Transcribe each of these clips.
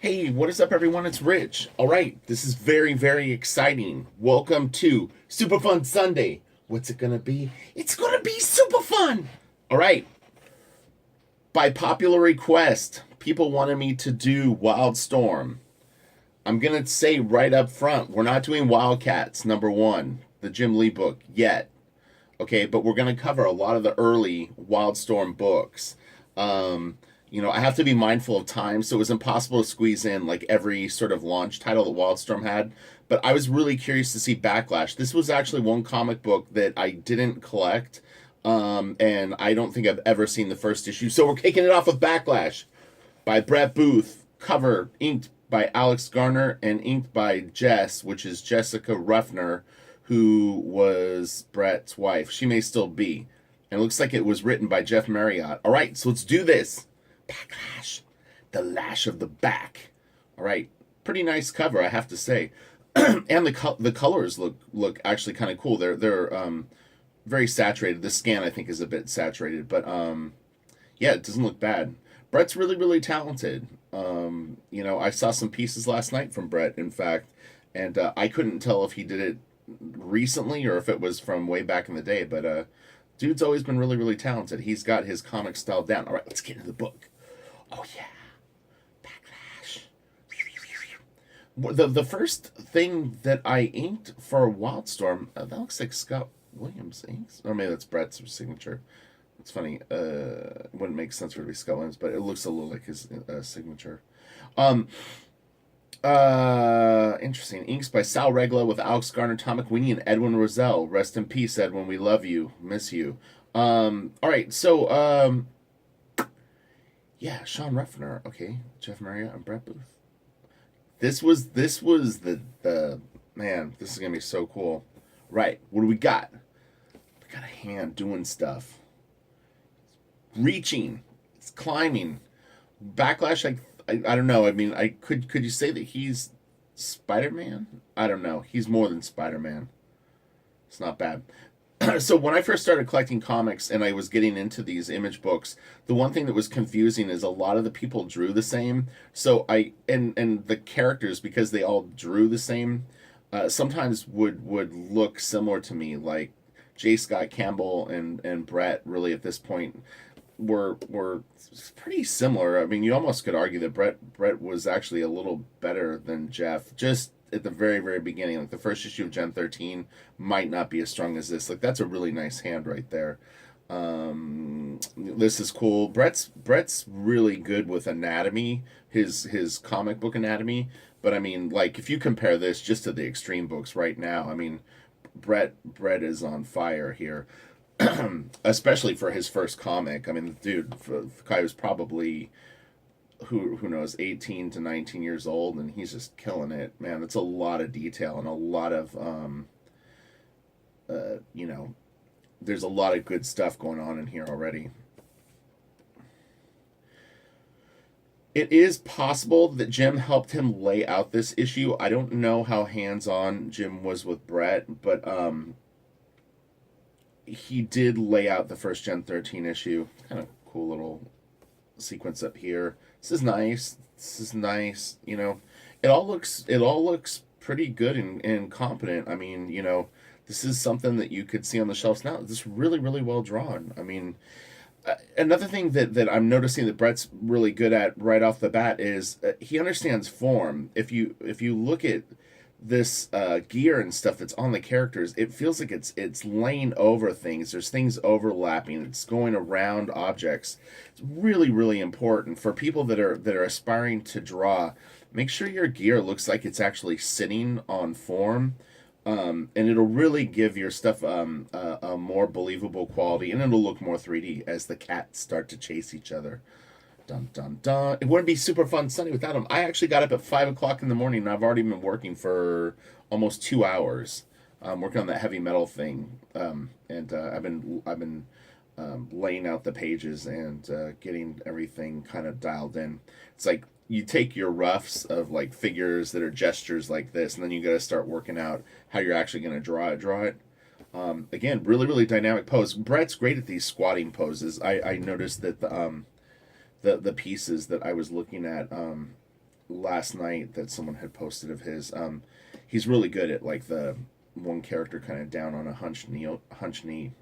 Hey, what is up, everyone? It's Rich. All right, this is very, very exciting. Welcome to Super Fun Sunday. What's it gonna be? It's gonna be super fun. All right. By popular request, people wanted me to do Wildstorm. I'm gonna say right up front, we're not doing Wildcats #1, the Jim Lee book yet. Okay, but we're gonna cover a lot of the early Wildstorm books. I have to be mindful of time, so it was impossible to squeeze in like every sort of launch title that Wildstorm had. But I was really curious to see Backlash. This was actually one comic book that I didn't collect, and I don't think I've ever seen the first issue. So we're kicking it off with Backlash by Brett Booth, cover inked by Alex Garner and inked by Jess, which is Jessica Ruffner, who was Brett's wife. She may still be. And it looks like it was written by Jeff Marriott. All right, so let's do this. Backlash, the lash of the back. All right, pretty nice cover, I have to say. And the colors look actually kind of cool. They're very saturated. The scan I think is a bit saturated, but yeah, it doesn't look bad. Brett's really, really talented. I saw some pieces last night from Brett, in fact, and I couldn't tell if he did it recently or if it was from way back in the day, but dude's always been really, really talented. He's got his comic style down. All right, let's get into the book. Oh, yeah. Backlash. The first thing that I inked for Wildstorm, that looks like Scott Williams inks. Or maybe that's Brett's signature. It's funny. It wouldn't make sense for it to be Scott Williams, but it looks a little like his signature. Interesting. Inks by Sal Regla with Alex Garner, Tom McWeeny, and Edwin Roselle. Rest in peace, Edwin. We love you. Miss you. All right. So, yeah, Sean Ruffner. Okay. Jeff Marriott and Brett Booth. This was the man. This is gonna be so cool. Right. What do we got? We got a hand doing stuff. It's reaching. It's climbing. Backlash. I don't know. I mean, could you say that he's Spider-Man? I don't know. He's more than Spider-Man. It's not bad. So when I first started collecting comics and I was getting into these image books, the one thing that was confusing is a lot of the people drew the same. So and the characters, because they all drew the same, sometimes would look similar to me. Like J. Scott Campbell and Brett really at this point were pretty similar. I mean, you almost could argue that Brett was actually a little better than Jeff. Just at the very, very beginning, like the first issue of Gen 13 might not be as strong as this. Like that's a really nice hand right there. This is cool. Brett's really good with anatomy, his comic book anatomy. But I mean, like if you compare this just to the Extreme books right now, I mean, Brett is on fire here. Especially for his first comic. I mean, dude, the guy was probably who knows, 18 to 19 years old, and he's just killing it, man. That's a lot of detail and a lot of there's a lot of good stuff going on in here already. It is possible that Jim helped him lay out this issue. I don't know how hands-on Jim was with Brett, but he did lay out the first Gen 13 issue. Kind of cool little sequence up here. This is nice. It all looks pretty good and competent. I mean, this is something that you could see on the shelves now. This is really, really well drawn. I mean, another thing that I'm noticing that Brett's really good at right off the bat is he understands form. If you look at this gear and stuff that's on the characters, it feels like it's laying over things. There's things overlapping. It's going around objects. It's really, really important for people that are aspiring to draw. Make sure your gear looks like it's actually sitting on form, and it'll really give your stuff a more believable quality, and it'll look more 3D as the cats start to chase each other. Dun, dun, dun. It wouldn't be Super Fun Sunday without him. I actually got up at 5 o'clock in the morning, and I've already been working for almost 2 hours, working on that heavy metal thing. And I've been laying out the pages and getting everything kind of dialed in. It's like you take your roughs of like figures that are gestures like this, and then you got to start working out how you're actually going to draw it. Again, really, really dynamic pose. Brett's great at these squatting poses. I noticed that the pieces that I was looking at last night that someone had posted of his. He's really good at like the one character kind of down on a hunch knee.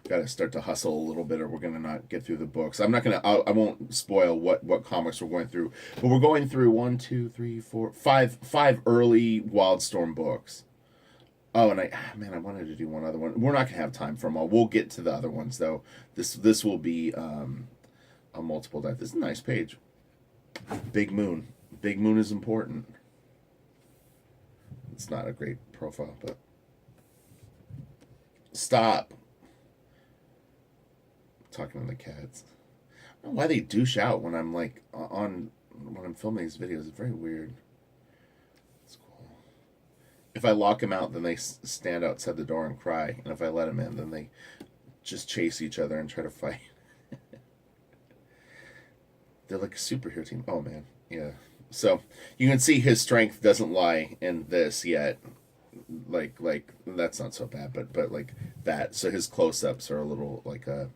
Got to start to hustle a little bit, or we're gonna not get through the books. I won't spoil what comics we're going through, but we're going through 1, 2, 3, 4, 5 early Wildstorm books. Oh, and I wanted to do one other one. We're not gonna have time for them all. We'll get to the other ones though. This will be a multiple death. This is a nice page. Big Moon. Big Moon is important. It's not a great profile, but stop. Talking to the cats. I don't know why they douche out when I'm like when I'm filming these videos. It's very weird. It's cool. If I lock them out, then they stand outside the door and cry, and if I let them in, then they just chase each other and try to fight. They're like a superhero team. Oh man, yeah. So you can see his strength doesn't lie in this yet. Like that's not so bad, but like that. So his close-ups are a little like a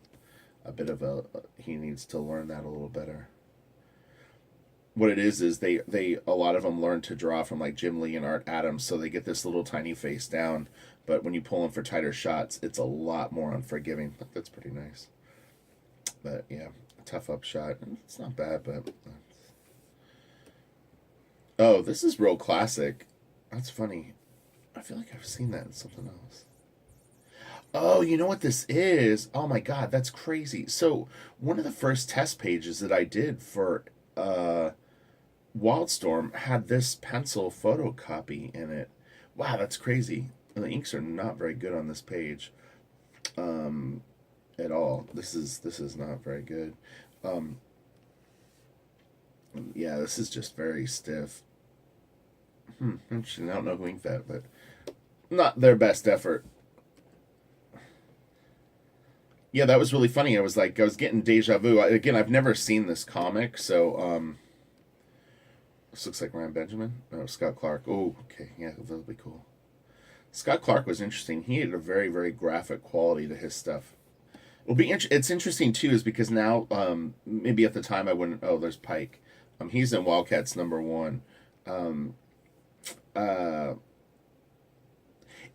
bit of he needs to learn that a little better. What it is they a lot of them learn to draw from like Jim Lee and Art Adams, so they get this little tiny face down, but when you pull them for tighter shots, it's a lot more unforgiving. That's pretty nice. But yeah, tough up shot. It's not bad, but oh, this is real classic. That's funny. I feel like I've seen that in something else. Oh, you know what this is? Oh my god, that's crazy. So, one of the first test pages that I did for Wildstorm had this pencil photocopy in it. Wow, that's crazy. And the inks are not very good on this page at all. This is not very good. Yeah, this is just very stiff. Interesting. I don't know who inked that, but not their best effort. Yeah, that was really funny. I was getting deja vu. Again, I've never seen this comic, so this looks like Ryan Benjamin. Oh, Scott Clark. Oh, okay, yeah, that'll be cool. Scott Clark was interesting. He had a very, very graphic quality to his stuff. It's interesting too, is because now maybe at the time I wouldn't. Oh, there's Pike. He's in Wildcats #1.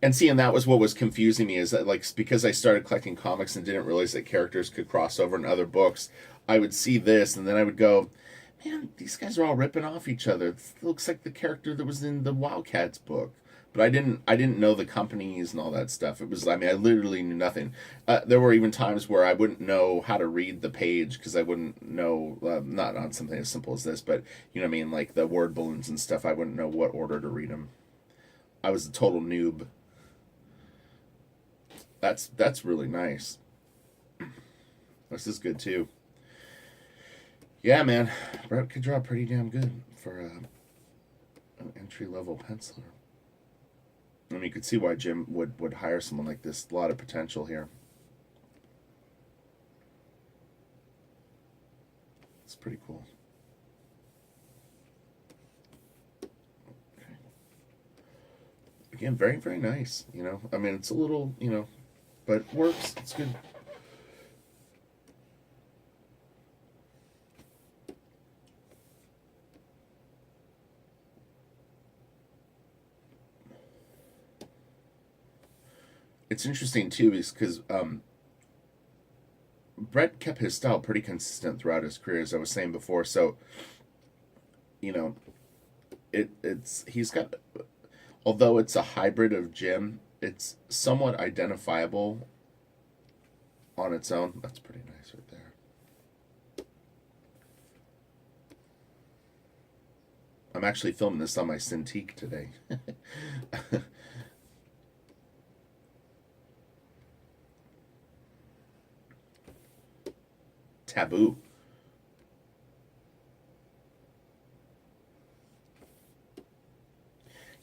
And seeing that was what was confusing me, is that like because I started collecting comics and didn't realize that characters could cross over in other books, I would see this and then I would go, man, these guys are all ripping off each other. It looks like the character that was in the Wildcats book. But I didn't know the companies and all that stuff. It was, I literally knew nothing. There were even times where I wouldn't know how to read the page because I wouldn't know, not on something as simple as this, but you know what I mean, like the word balloons and stuff. I wouldn't know what order to read them. I was a total noob. That's really nice. This is good too. Yeah, man, Brett could draw pretty damn good for an entry-level penciler. I mean, you could see why Jim would hire someone like this. A lot of potential here. It's pretty cool. Okay. Again, very, very nice. You know, I mean, it's a little, you know, but it works. It's good. It's interesting too, because Brett kept his style pretty consistent throughout his career, as I was saying before. So, you know, he's got, although it's a hybrid of Jim, it's somewhat identifiable on its own. That's pretty nice right there. I'm actually filming this on my Cintiq today. Taboo.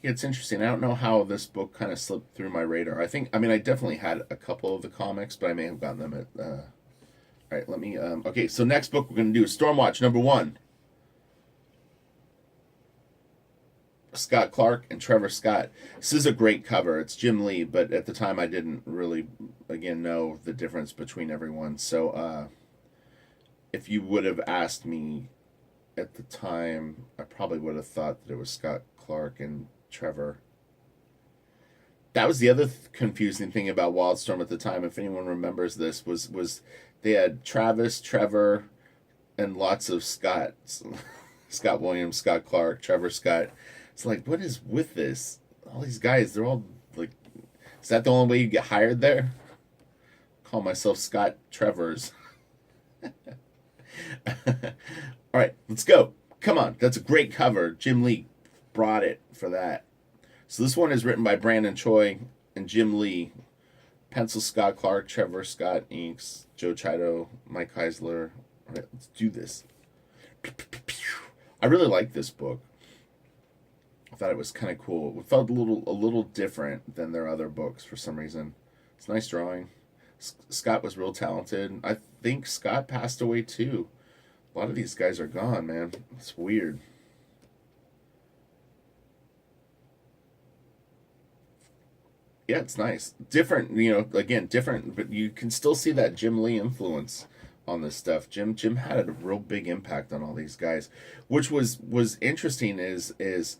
Yeah, it's interesting. I don't know how this book kind of slipped through my radar. I mean, I definitely had a couple of the comics, but I may have gotten them at... All right, let me... okay, so next book we're going to do is Stormwatch #1. Scott Clark and Trevor Scott. This is a great cover. It's Jim Lee, but at the time I didn't really, again, know the difference between everyone. So, if you would have asked me at the time, I probably would have thought that it was Scott Clark and Trevor. That was the other confusing thing about Wildstorm at the time. If anyone remembers this, was they had Travis, Trevor, and lots of Scotts. Scott Williams, Scott Clark, Trevor Scott. It's like, what is with this? All these guys, they're all like, is that the only way you get hired there? Call myself Scott Trevors. All right, let's go. Come on, that's a great cover. Jim Lee brought it for that. So this one is written by Brandon Choi and Jim Lee. Pencil Scott Clark, Trevor Scott, inks, Joe Chito, Mike Heisler. All right, let's do this. I really like this book. I thought it was kind of cool. It felt a little different than their other books for some reason. It's nice drawing. Scott was real talented. I think Scott passed away too. A lot of these guys are gone, man. It's weird. Yeah, it's nice. Different, again, different, but you can still see that Jim Lee influence on this stuff. Jim had a real big impact on all these guys, which was interesting is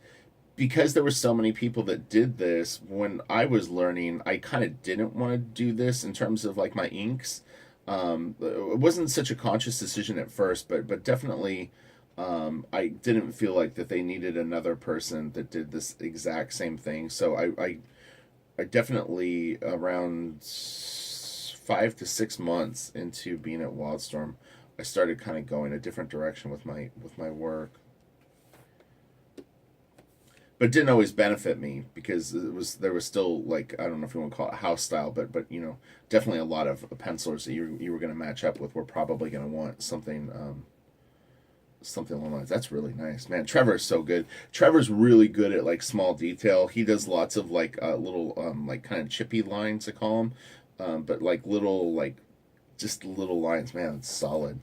because there were so many people that did this. When I was learning, I kind of didn't want to do this in terms of like my inks. It wasn't such a conscious decision at first, but definitely I didn't feel like that they needed another person that did this exact same thing. So I definitely around 5 to 6 months into being at Wildstorm, I started kind of going a different direction with my work. But it didn't always benefit me because there was still, like, I don't know if you want to call it house style, but definitely a lot of pencilers that you were going to match up with were probably going to want something along the lines. That's really nice, man. Trevor's so good. Trevor's really good at like small detail. He does lots of like little like kind of chippy lines, I call them, but like little like just little lines. Man, it's solid.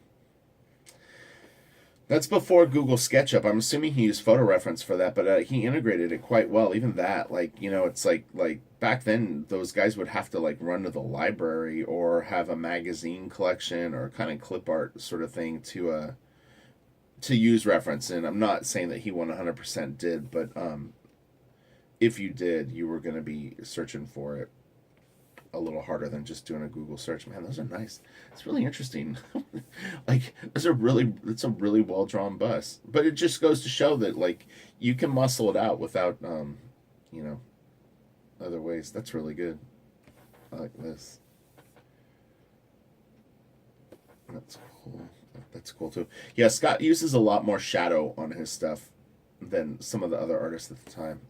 That's before Google SketchUp. I'm assuming he used photo reference for that, but he integrated it quite well. Even that, like, it's like back then those guys would have to like run to the library or have a magazine collection or kind of clip art sort of thing to use reference. And I'm not saying that he 100% did, but if you did, you were going to be searching for it a little harder than just doing a Google search. Man, those are nice. It's really interesting. Like, it's a really well drawn bust. But it just goes to show that like you can muscle it out without other ways. That's really good. I like this. That's cool. That's cool too. Yeah, Scott uses a lot more shadow on his stuff than some of the other artists at the time.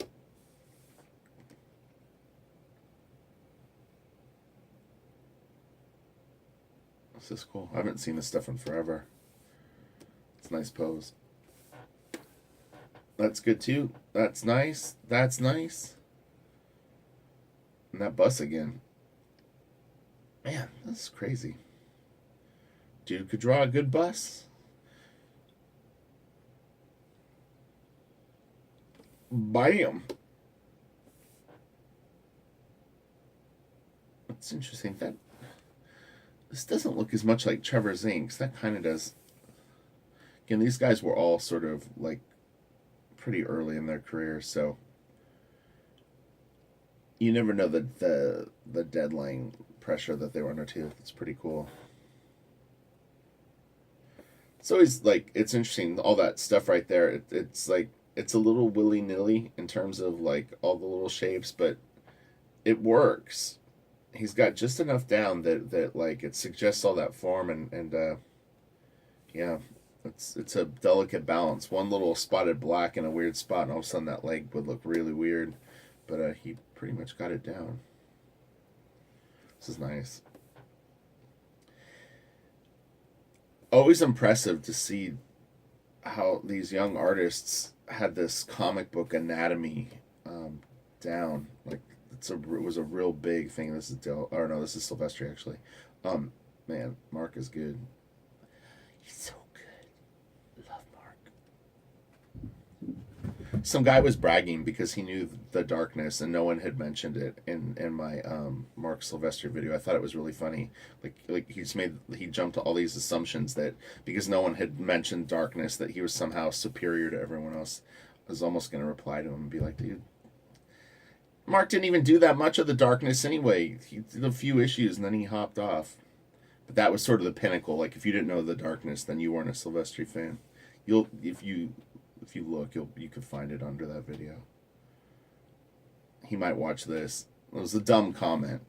This is cool. I haven't seen this stuff in forever. It's a nice pose. That's good too. That's nice. That's nice. And that bus again. Man, that's crazy. Dude could draw a good bus. Bam. That's interesting. This doesn't look as much like Trevor's inks. That kind of does. Again, these guys were all sort of like pretty early in their career, so you never know the deadline pressure that they were under too. It's pretty cool. It's always like, it's interesting, all that stuff right there. It's like, it's a little willy-nilly in terms of like all the little shapes, but it works. He's got just enough down that like it suggests all that form, and yeah, it's a delicate balance. One little spotted black in a weird spot, and all of a sudden that leg would look really weird, but he pretty much got it down. This is nice. Always impressive to see how these young artists had this comic book anatomy down. Like, it was a real big thing. This is this is Silvestri actually. Man, Mark is good. He's so good. Love Mark. Some guy was bragging because he knew the darkness and no one had mentioned it in my Mark Sylvester video. I thought it was really funny. Like he jumped to all these assumptions that because no one had mentioned darkness that he was somehow superior to everyone else. I was almost going to reply to him and be like, dude, Mark didn't even do that much of the darkness anyway. He did a few issues and then he hopped off. But that was sort of the pinnacle. Like if you didn't know the darkness, then you weren't a Sylvester fan. If you look, you could find it under that video. He might watch this. It was a dumb comment.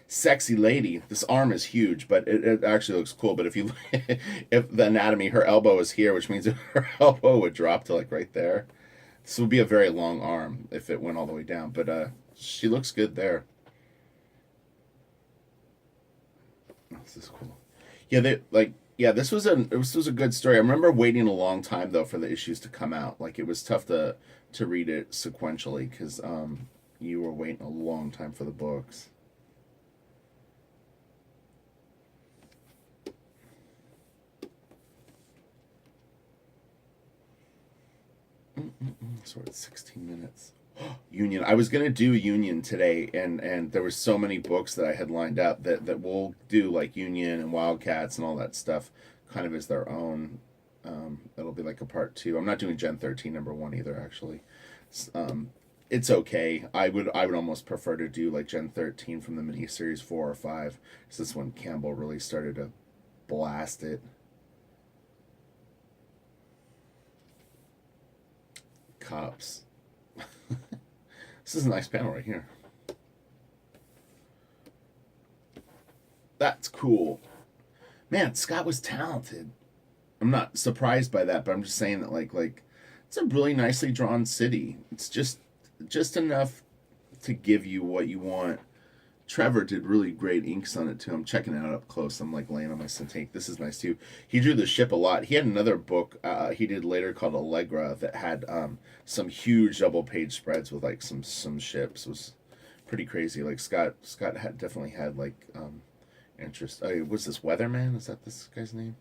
Sexy lady. This arm is huge, but it actually looks cool. But if the anatomy, her elbow is here, which means her elbow would drop to like right there. This would be a very long arm if it went all the way down. But she looks good there. This is cool. Yeah, this was a good story. I remember waiting a long time though for the issues to come out. Like it was tough to read it sequentially because you were waiting a long time for the books. So it's 16 minutes. Union. I was gonna do Union today, and there were so many books that I had lined up that we'll do like Union and Wildcats and all that stuff, kind of as their own. It'll be like a part 2. I'm not doing Gen 13 #1 either. Actually, it's okay. I would almost prefer to do like Gen 13 from the miniseries 4 or 5. Because this one Campbell really started to blast it. Cops. This is a nice panel right here. That's cool. Man, Scott was talented. I'm not surprised by that, but I'm just saying that like it's a really nicely drawn city. It's just enough to give you what you want. Trevor did really great inks on it too. I'm checking it out up close. I'm like laying on my Cintiq. This is nice too. He drew the ship a lot. He had another book he did later called Allegra that had some huge double page spreads with like some ships. It was pretty crazy. Like Scott had definitely had like interest. Oh, what's this, Weatherman? Is that this guy's name?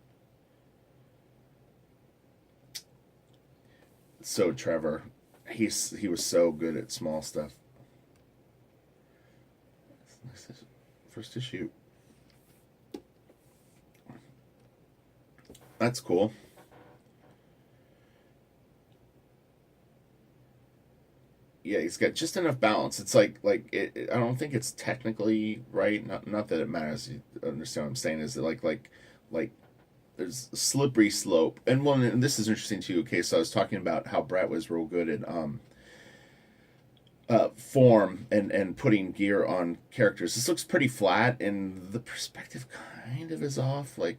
So Trevor, he was so good at small stuff. First issue. That's cool. Yeah, he's got just enough balance. It's like I don't think it's technically right. Not that it matters. You understand what I'm saying? Is that like there's a slippery slope. And this is interesting too. Okay, so I was talking about how Brett was real good at form and putting gear on characters. This looks pretty flat, and the perspective kind of is off. Like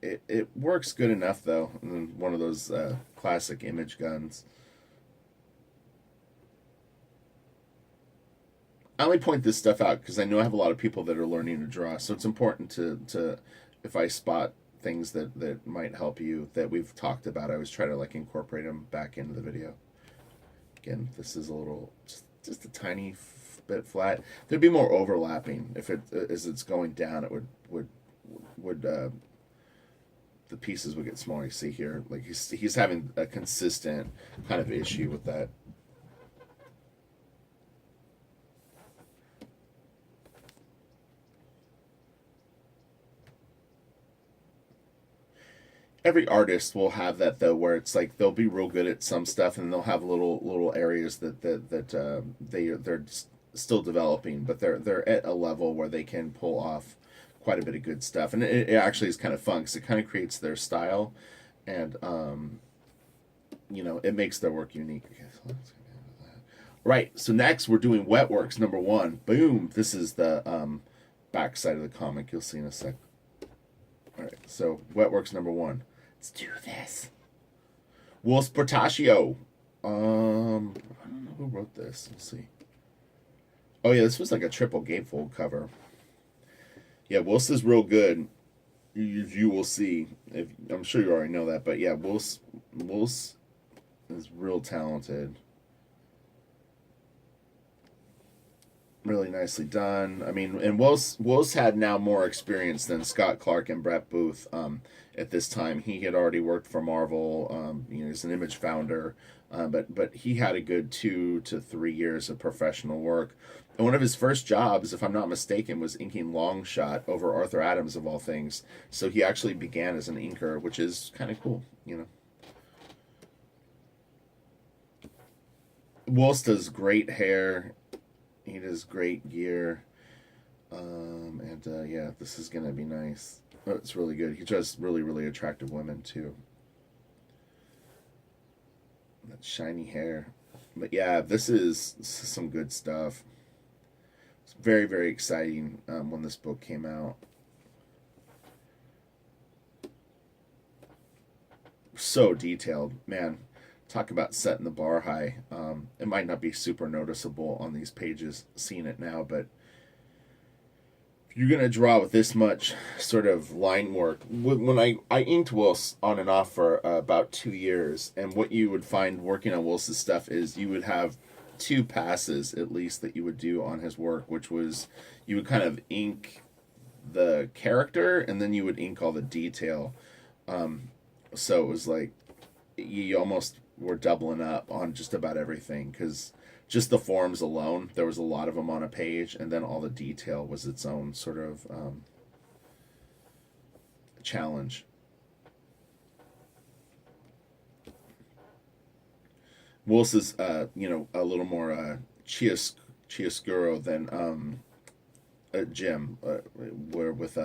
it works good enough though. And one of those classic image guns. I only point this stuff out because I know I have a lot of people that are learning to draw, so it's important to if I spot things that might help you that we've talked about, I always try to like incorporate them back into the video. Again, this is a little just a tiny bit flat. There'd be more overlapping if it as it's going down. It would the pieces would get smaller. You see here, like he's having a consistent kind of issue with that. Every artist will have that though, where it's like they'll be real good at some stuff, and they'll have little areas that they're still developing, but they're at a level where they can pull off quite a bit of good stuff, and it actually is kind of fun because it kind of creates their style, and it makes their work unique. Okay, so let's get into that. Right. So next we're doing Wetworks #1. Boom. This is the back side of the comic. You'll see in a sec. All right. So Wetworks #1. Let's do this. Wolf Portaccio. I don't know who wrote this. Let's see. Oh yeah, this was like a triple gatefold cover. Yeah, Wills is real good. You will see. I'm sure you already know that, but yeah, Wills is real talented. Really nicely done. I mean, and Wills had now more experience than Scott Clark and Brett Booth. At this time, he had already worked for Marvel. He's an Image founder, but he had a good 2 to 3 years of professional work. And one of his first jobs, if I'm not mistaken, was inking Longshot over Arthur Adams of all things. So he actually began as an inker, which is kind of cool, Wills does great hair. He does great gear. Yeah, this is going to be nice. Oh, it's really good. He does really, really attractive women, too. That shiny hair. But yeah, this is some good stuff. It's very, very exciting when this book came out. So detailed. Man, talk about setting the bar high. It might not be super noticeable on these pages, seeing it now, but if you're going to draw with this much sort of line work, when I inked Wills on and off for about 2 years, and what you would find working on Wills' stuff is you would have 2 passes at least that you would do on his work, which was you would kind of ink the character and then you would ink all the detail. So it was like you almost were doubling up on just about everything, because just the forms alone, there was a lot of them on a page, and then all the detail was its own sort of challenge. Wills is, a little more chiaroscuro than Jim, where with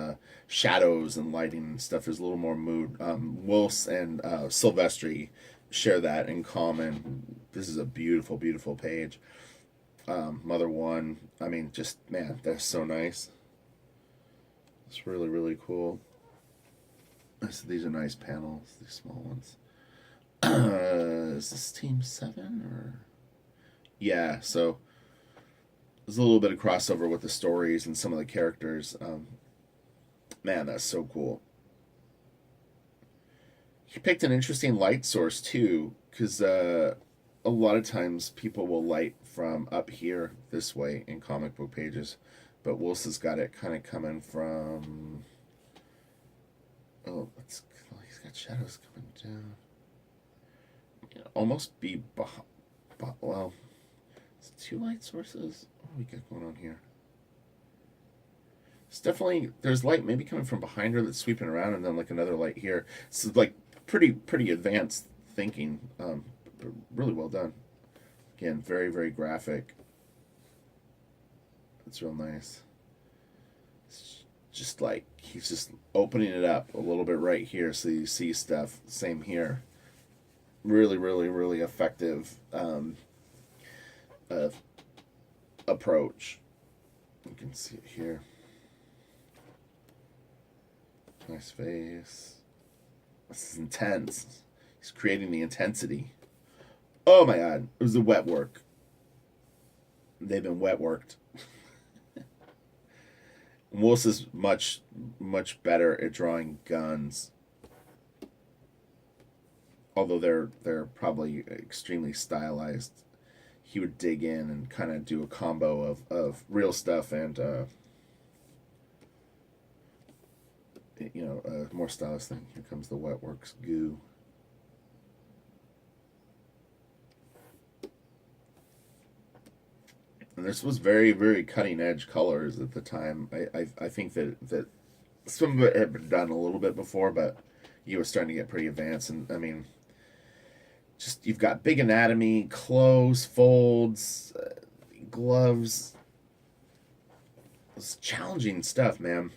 shadows and lighting and stuff, there's a little more mood. Wills and Silvestri share that in common. This is a beautiful, beautiful page. Mother One, I mean, just, man, they're so nice. It's really, really cool. These are nice panels, these small ones. Is this Team 7 or? Yeah, so there's a little bit of crossover with the stories and some of the characters. Man, that's so cool. He picked an interesting light source too, because a lot of times people will light from up here this way in comic book pages, but Wills has got it kind of coming from. Oh, he's got shadows coming down. Almost be well. It's 2 light sources. What do we got going on here? It's definitely, there's light maybe coming from behind her that's sweeping around, and then like another light here. It's like pretty advanced thinking. Really well done. Again, very, very graphic. It's real nice. It's just like he's just opening it up a little bit right here so you see stuff. Same here. Really, really, really effective approach. You can see it here. Nice face. This is intense. He's creating the intensity. Oh my god, it was a wet work. They've been wet worked. Wills is much, much better at drawing guns. Although they're probably extremely stylized. He would dig in and kind of do a combo of real stuff and a more stylized thing. Here comes the Wetworks goo. And this was very, very cutting edge colors at the time. I think that some of it had been done a little bit before, but you were starting to get pretty advanced. And I mean, just you've got big anatomy, clothes, folds, gloves. It's challenging stuff, man.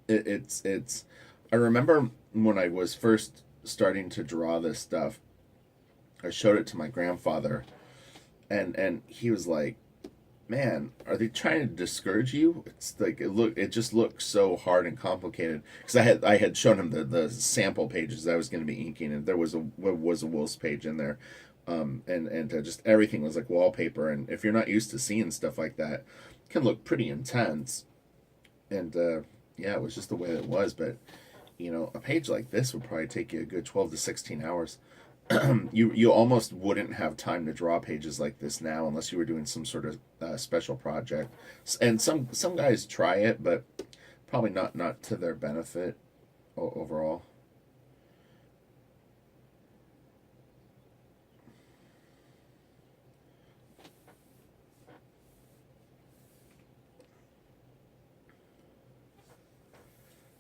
It's. I remember when I was first starting to draw this stuff, I showed it to my grandfather, and he was like, "Man, are they trying to discourage you?" It's like it just looked so hard and complicated, because I had shown him the sample pages that I was going to be inking, and there was a Wills page in there, and just everything was like wallpaper, and if you're not used to seeing stuff like that, it can look pretty intense, and yeah, it was just the way it was. But a page like this would probably take you a good 12 to 16 hours. you almost wouldn't have time to draw pages like this now unless you were doing some sort of special project. And some guys try it, but probably not to their benefit overall.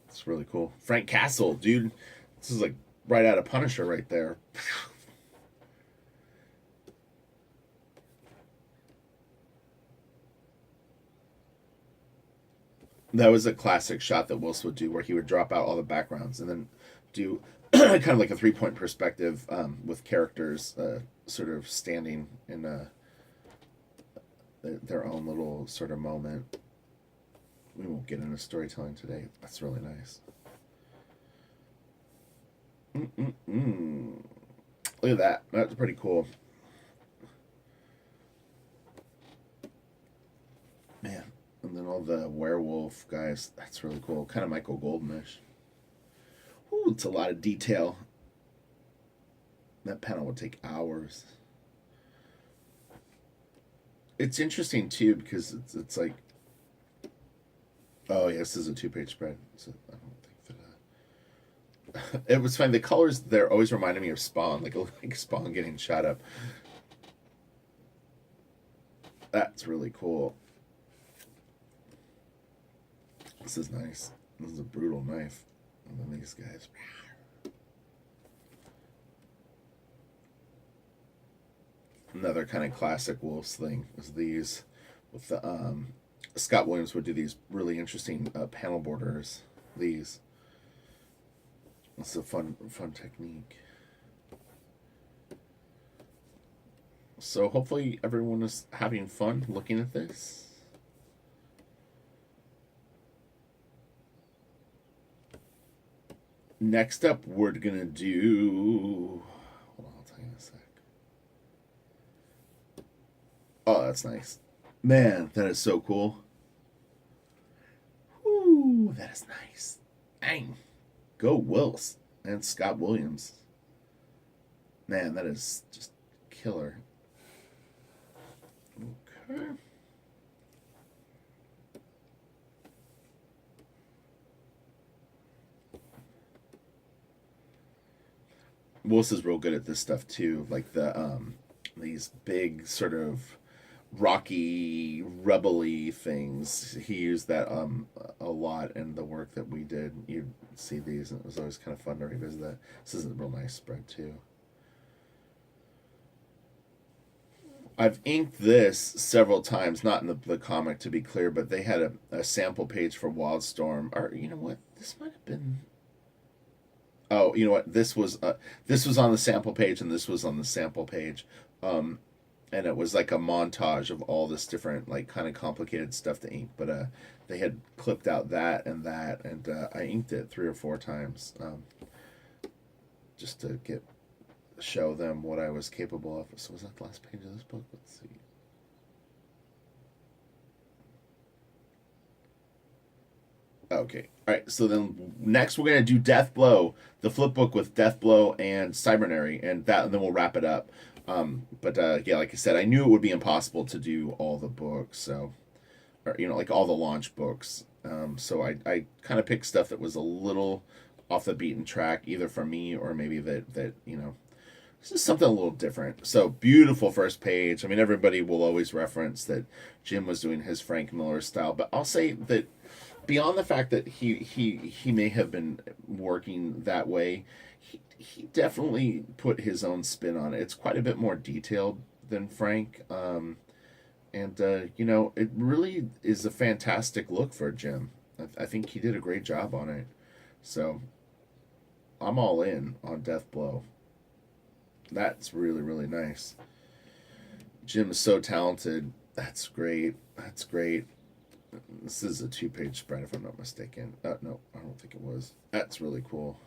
It's really cool. Frank Castle, dude. This is like right out of Punisher right there. That was a classic shot that Wilson would do where he would drop out all the backgrounds and then do kind of like a 3-point perspective with characters sort of standing in their own little sort of moment. We won't get into storytelling today. That's really nice. Look at that. That's pretty cool. Man. And then all the werewolf guys. That's really cool. Kind of Michael Goldenish. Ooh, it's a lot of detail. That panel would take hours. It's interesting too because it's like, oh yes, this is a 2-page spread. So I don't think that. It was fine. The colors there always reminded me of Spawn, like Spawn getting shot up. That's really cool. This is nice. This is a brutal knife. And then these guys. Another kind of classic Wolves thing is these with the Scott Williams would do these really interesting panel borders. These. It's a fun technique. So hopefully everyone is having fun looking at this. Next up, we're gonna do. Hold on, I'll tell you in a sec. Oh, that's nice. Man, that is so cool. Ooh, that is nice. Dang. Go Wills and Scott Williams. Man, that is just killer. Okay. Willis is real good at this stuff too, like these big sort of rocky, rebel-y things. He used that a lot in the work that we did. You'd see these, and it was always kind of fun to revisit that. This is a real nice spread too. I've inked this several times, not in the comic to be clear, but they had a sample page for Wildstorm. Or you know what? This might have been. Oh, you know what? This was on the sample page, and this was on the sample page, and it was like a montage of all this different like kind of complicated stuff to ink. But they had clipped out that, and I inked it 3 or 4 times, just to show them what I was capable of. So was that the last page of this book? Let's see. Okay. All right. So then next we're gonna do Deathblow, the flip book with Deathblow and Cybernary, and then we'll wrap it up. But yeah, like I said, I knew it would be impossible to do all the books, so or like all the launch books. So I kind of picked stuff that was a little off the beaten track, either from me or maybe that this is something a little different. So beautiful first page. I mean, everybody will always reference that Jim was doing his Frank Miller style, but I'll say that beyond the fact that he may have been working that way, he definitely put his own spin on it. It's quite a bit more detailed than Frank, and it really is a fantastic look for Jim. I think he did a great job on it. So I'm all in on Deathblow. That's really, really nice. Jim is so talented. That's great. That's great. This is a 2-page spread, if I'm not mistaken. No, I don't think it was. That's really cool.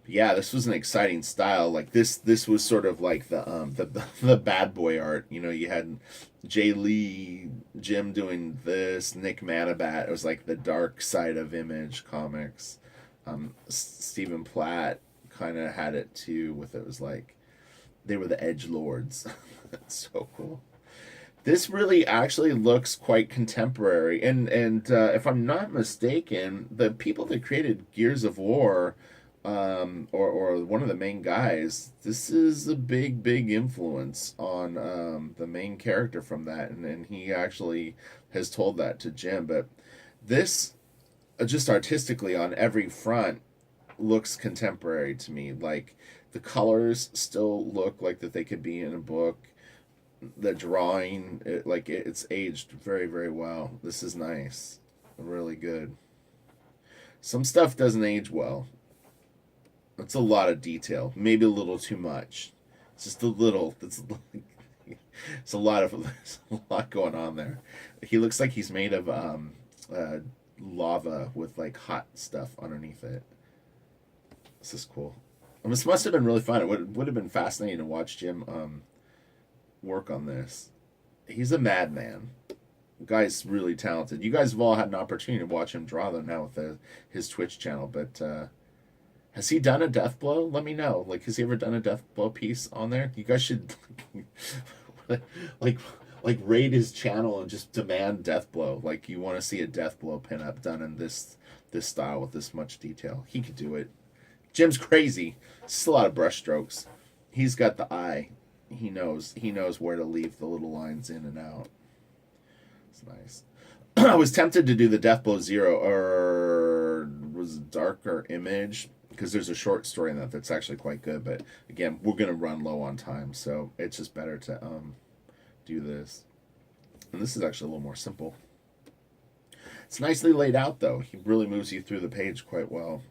But yeah, this was an exciting style. Like this was sort of like the bad boy art. You had Jay Lee, Jim doing this, Nick Manabat. It was like the dark side of Image Comics. Stephen Platt kind of had it too. With it was like they were the edge lords. That's so cool. This really actually looks quite contemporary, and if I'm not mistaken, the people that created Gears of War, or one of the main guys, this is a big influence on the main character from that, and he actually has told that to Jim. But this, just artistically on every front, looks contemporary to me. Like the colors still look like that they could be in a book. The drawing, it's aged very well. This is nice, really good. Some stuff doesn't age well. It's a lot of detail, maybe a little too much. It's just a little. It's a lot of there's a lot going on there. He looks like he's made of lava with like hot stuff underneath it. This is cool. And this must have been really fun. It would have been fascinating to watch Jim work on this. He's a madman. The guy's really talented. You guys have all had an opportunity to watch him draw though now with his Twitch channel, but has he done a Deathblow? Let me know. Like, has he ever done a Deathblow piece on there? You guys should like raid his channel and just demand Deathblow. Like, you want to see a Deathblow pinup done in this style with this much detail. He could do it. Jim's crazy. It's a lot of brush strokes. He's got the eye. He knows where to leave the little lines in and out. It's nice. I was tempted to do the Deathblow Zero, or was it Darker Image, because there's a short story in that that's actually quite good. But again, we're gonna run low on time, so it's just better to do this. And this is actually a little more simple. It's nicely laid out though. He really moves you through the page quite well.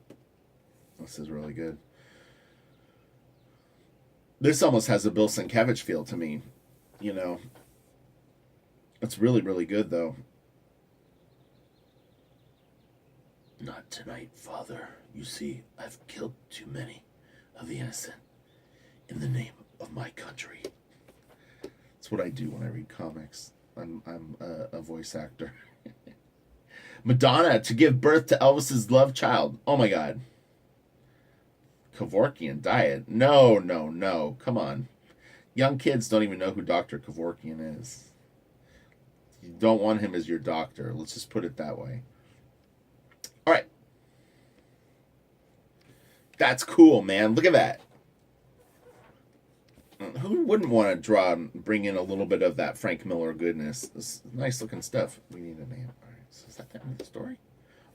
This is really good. This almost has a Bill Sienkiewicz feel to me, you know. It's really good, though. Not tonight, Father. You see, I've killed too many of the innocent in the name of my country. That's what I do when I read comics. I'm a voice actor. Madonna to give birth to Elvis's love child. Oh my God. Kevorkian diet. No. Come on. Young kids don't even know who Dr. Kevorkian is. You don't want him as your doctor. Let's just put it that way. All right. That's cool, man. Look at that. Who wouldn't want to bring in a little bit of that Frank Miller goodness? This nice looking stuff. We need a name. All right. So is that the end of the story?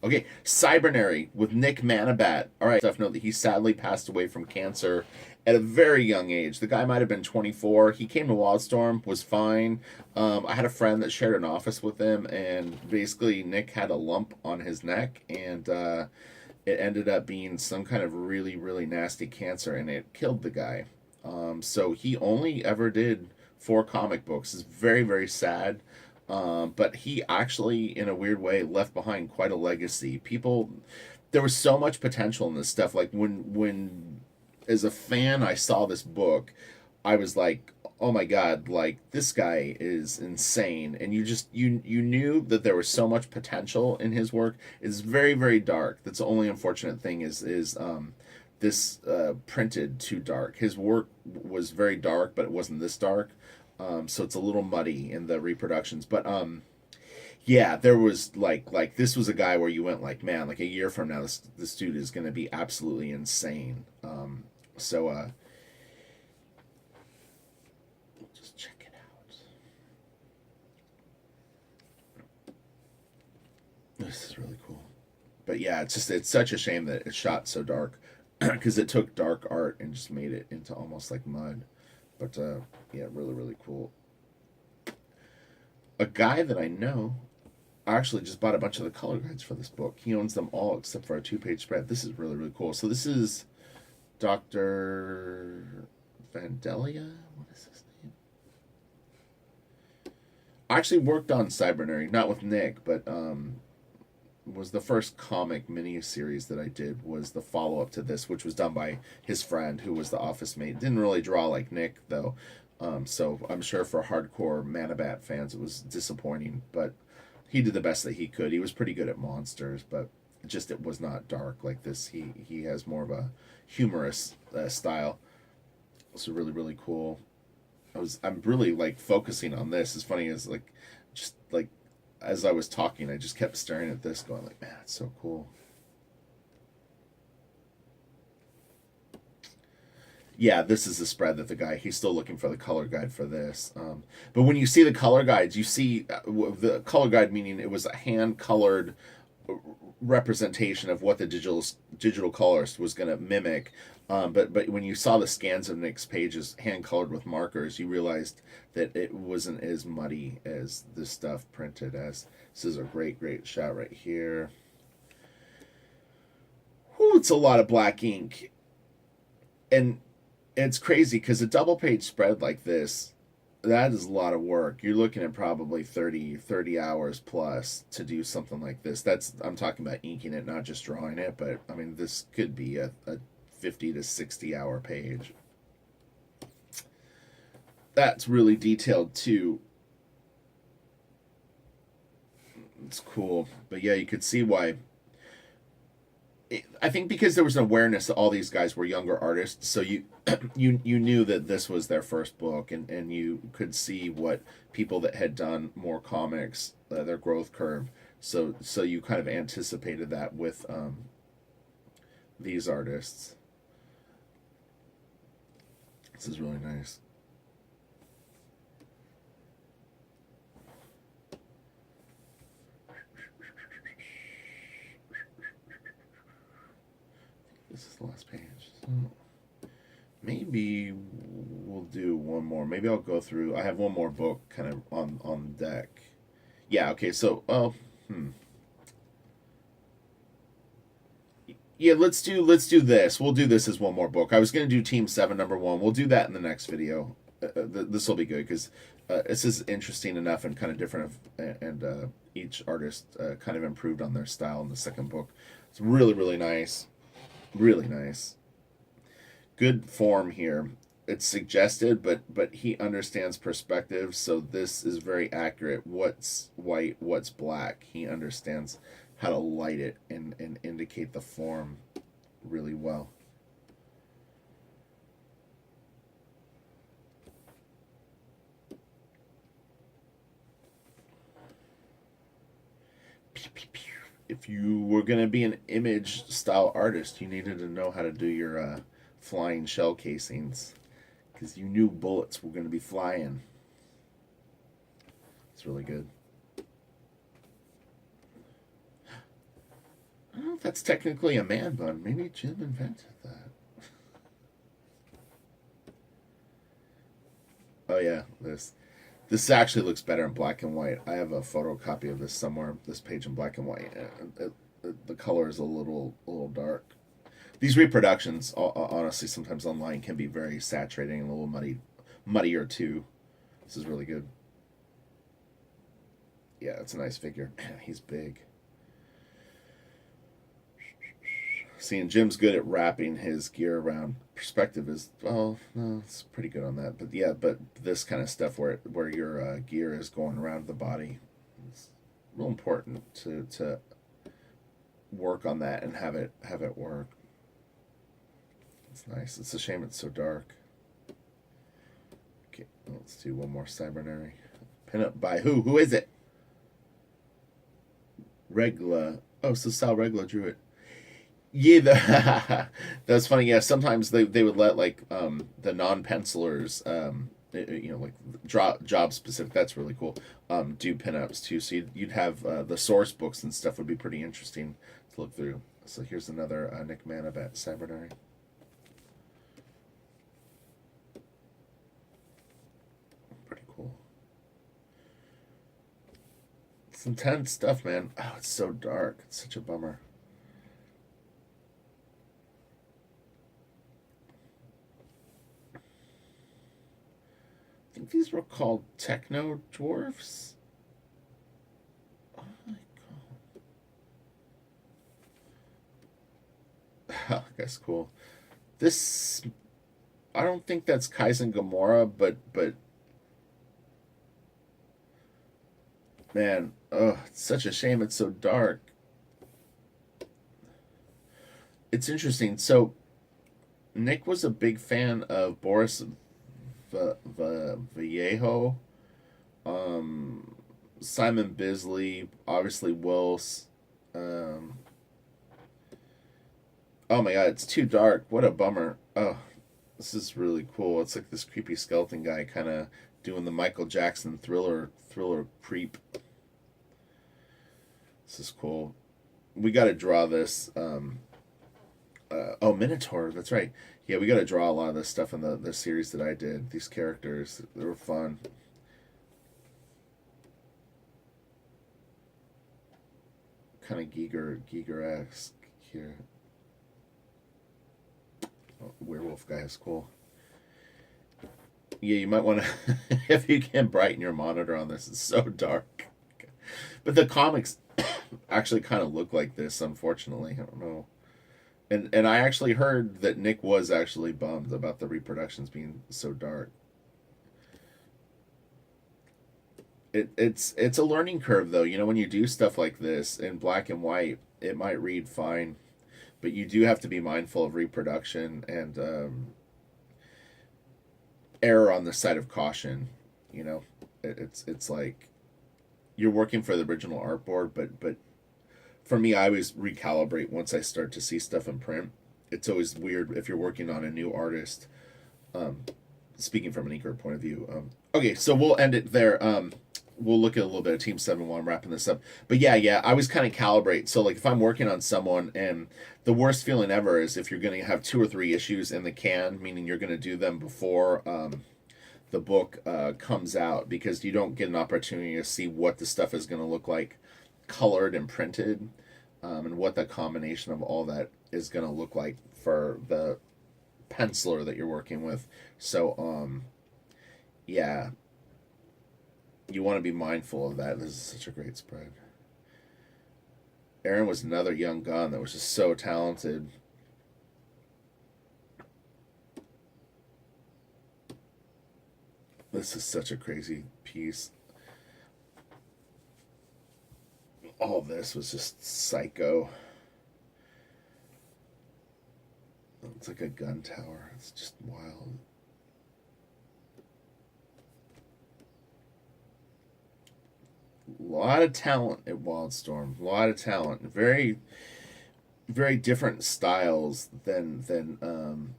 Okay, Cybernary with Nick Manabat. All right, stuff. Note that he sadly passed away from cancer at a very young age. The guy might have been 24. He came to Wildstorm, was fine. I had a friend that shared an office with him, and basically Nick had a lump on his neck, and it ended up being some kind of really nasty cancer, and it killed the guy. So he only ever did 4 comic books. It's very sad. But he actually, in a weird way, left behind quite a legacy. There was so much potential in this stuff. Like when as a fan, I saw this book, I was like, oh my God, like this guy is insane. And you knew that there was so much potential in his work. It's very dark. That's the only unfortunate thing is this printed too dark. His work was very dark, but it wasn't this dark. So it's a little muddy in the reproductions, but yeah, there was like this was a guy where you went like, man, like a year from now, this dude is going to be absolutely insane. So just check it out. This is really cool, but yeah, it's such a shame that it's shot so dark because it took dark art and just made it into almost like mud. But, yeah, really cool. A guy that I know actually just bought a bunch of the color guides for this book. He owns them all except for a 2-page spread. This is really cool. So this is Dr. Vandalia? What is his name? I actually worked on Cybernary, not with Nick, but was the first comic mini-series that I did was the follow-up to this, which was done by his friend who was the office mate. Didn't really draw like Nick, though. So I'm sure for hardcore Manabat fans it was disappointing, but he did the best that he could. He was pretty good at monsters, but Just it was not dark like this. He has more of a humorous style. It's really really cool. I'm really like focusing on this. As funny as like just like as I was talking, I just kept staring at this, going like, man, it's so cool. Yeah, this is the spread that the guy, he's still looking for the color guide for this. But when you see the color guides, you see the color guide, meaning it was a hand colored representation of what the digital colorist was going to mimic. But when you saw the scans of Nick's pages hand colored with markers, you realized that it wasn't as muddy as the stuff printed as. This is a great shot right here. Whew, it's a lot of black ink. And it's crazy because a double page spread like this, that is a lot of work. You're looking at probably 30 hours plus to do something like this. I'm talking about inking it, not just drawing it, but I mean, this could be a 50 to 60 hour page. That's really detailed too. It's cool. But yeah, you could see why. I think because there was an awareness that all these guys were younger artists, so you you knew that this was their first book, and you could see what people that had done more comics, their growth curve. So you kind of anticipated that with these artists. This is really nice. This is the last page. So maybe we'll do one more. Maybe I'll go through. I have one more book kind of on deck. Yeah. Okay. So yeah. Let's do this. We'll do this as one more book. I was gonna do Team 7 #1. We'll do that in the next video. This will be good because this is interesting enough and kind of different, and each artist kind of improved on their style in the second book. It's really really nice. Really nice. Good form here. It's suggested, but he understands perspective, so this is very accurate. What's white, what's black. He understands how to light it and indicate the form really well. If you were going to be an image style artist, you needed to know how to do your flying shell casings, because you knew bullets were going to be flying. It's really good. I don't know if that's technically a man bun. Maybe Jim invented that. Oh yeah, this actually looks better in black and white. I have a photocopy of this somewhere. This page in black and white. The color is a little dark. These reproductions, honestly, sometimes online can be very saturating and a little muddier too. This is really good. Yeah, it's a nice figure. Man, he's big. Seeing Jim's good at wrapping his gear around. Perspective is, well, no, it's pretty good on that. But yeah, but this kind of stuff where your gear is going around the body, it's real important to work on that and have it work. It's nice. It's a shame it's so dark. Okay, let's do one more Cybernary. Pin up by who? Who is it? Regla. Oh, so Sal Regla drew it. Yeah, that's funny. Yeah, sometimes they would let like the non-pencilers, like job specific. That's really cool. Do pinups too. So you'd have the source books and stuff would be pretty interesting to look through. So here's another Nick Manabat Cybernary. Pretty cool. It's intense stuff, man. Oh, it's so dark. It's such a bummer. I think these were called techno dwarfs. Oh my god. That's cool. This, I don't think that's Kaizen Gamora, but man, oh, it's such a shame it's so dark. it's interesting. So Nick was a big fan of Boris Vallejo, um, Simon Bisley, obviously Wills. Um, oh my god, it's too dark. What a bummer. Oh, this is really cool. It's like this creepy skeleton guy kind of doing the Michael Jackson thriller creep. This is cool. We got to draw this. Oh, Minotaur. That's right. Yeah, we got to draw a lot of this stuff in the series that I did. These characters, they were fun. Kind of Giger-esque here. Oh, werewolf guy is cool. Yeah, you might want to, if you can, brighten your monitor on this. It's so dark. But the comics actually kind of look like this, unfortunately. I don't know. And I actually heard that Nick was actually bummed about the reproductions being so dark. It's a learning curve though. You know, when you do stuff like this in black and white, it might read fine, but you do have to be mindful of reproduction and error on the side of caution. You know, it's like you're working for the original artboard, but for me, I always recalibrate once I start to see stuff in print. It's always weird if you're working on a new artist. Um, Speaking from an inker point of view. Okay, so we'll end it there. We'll look at a little bit of Team 7 while I'm wrapping this up. But yeah, I always kind of calibrate. So, like, if I'm working on someone, and the worst feeling ever is if you're going to have 2 or 3 issues in the can, meaning you're going to do them before the book comes out, because you don't get an opportunity to see what the stuff is going to look like colored and printed, and what the combination of all that is going to look like for the penciler that you're working with. So, yeah, you want to be mindful of that. This is such a great spread. Aaron was another young gun that was just so talented. This is such a crazy piece. All this was just psycho. It's like a gun tower. It's just wild. A lot of talent at Wildstorm. A lot of talent. Very, very different styles than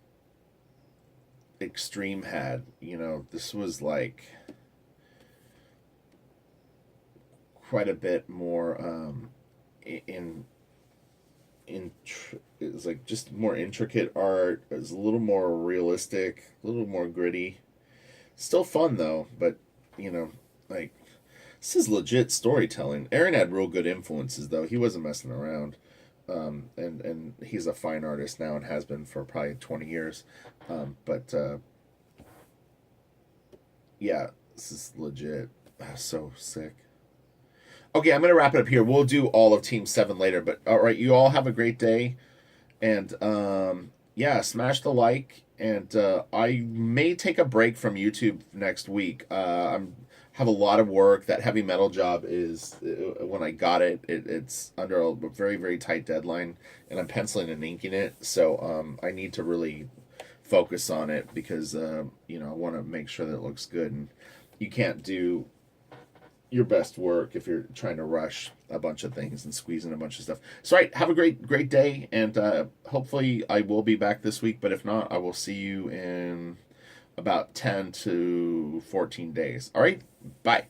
Extreme had. You know, this was like quite a bit more in it's like just more intricate art. It's a little more realistic, a little more gritty. Still fun though, but you know, like, this is legit storytelling. Aaron had real good influences though. He wasn't messing around. And he's a fine artist now and has been for probably 20 years. But yeah, this is legit. So sick. Okay, I'm gonna wrap it up here. We'll do all of Team 7 later, but all right, you all have a great day, and yeah, smash the like, and I may take a break from YouTube next week. I'm have a lot of work. That heavy metal job is when I got it, it's under a very very tight deadline, and I'm penciling and inking it, so I need to really focus on it because you know, I want to make sure that it looks good, and you can't do your best work if you're trying to rush a bunch of things and squeeze in a bunch of stuff. So, right, have a great day, and hopefully I will be back this week, but if not, I will see you in about 10 to 14 days. All right, bye.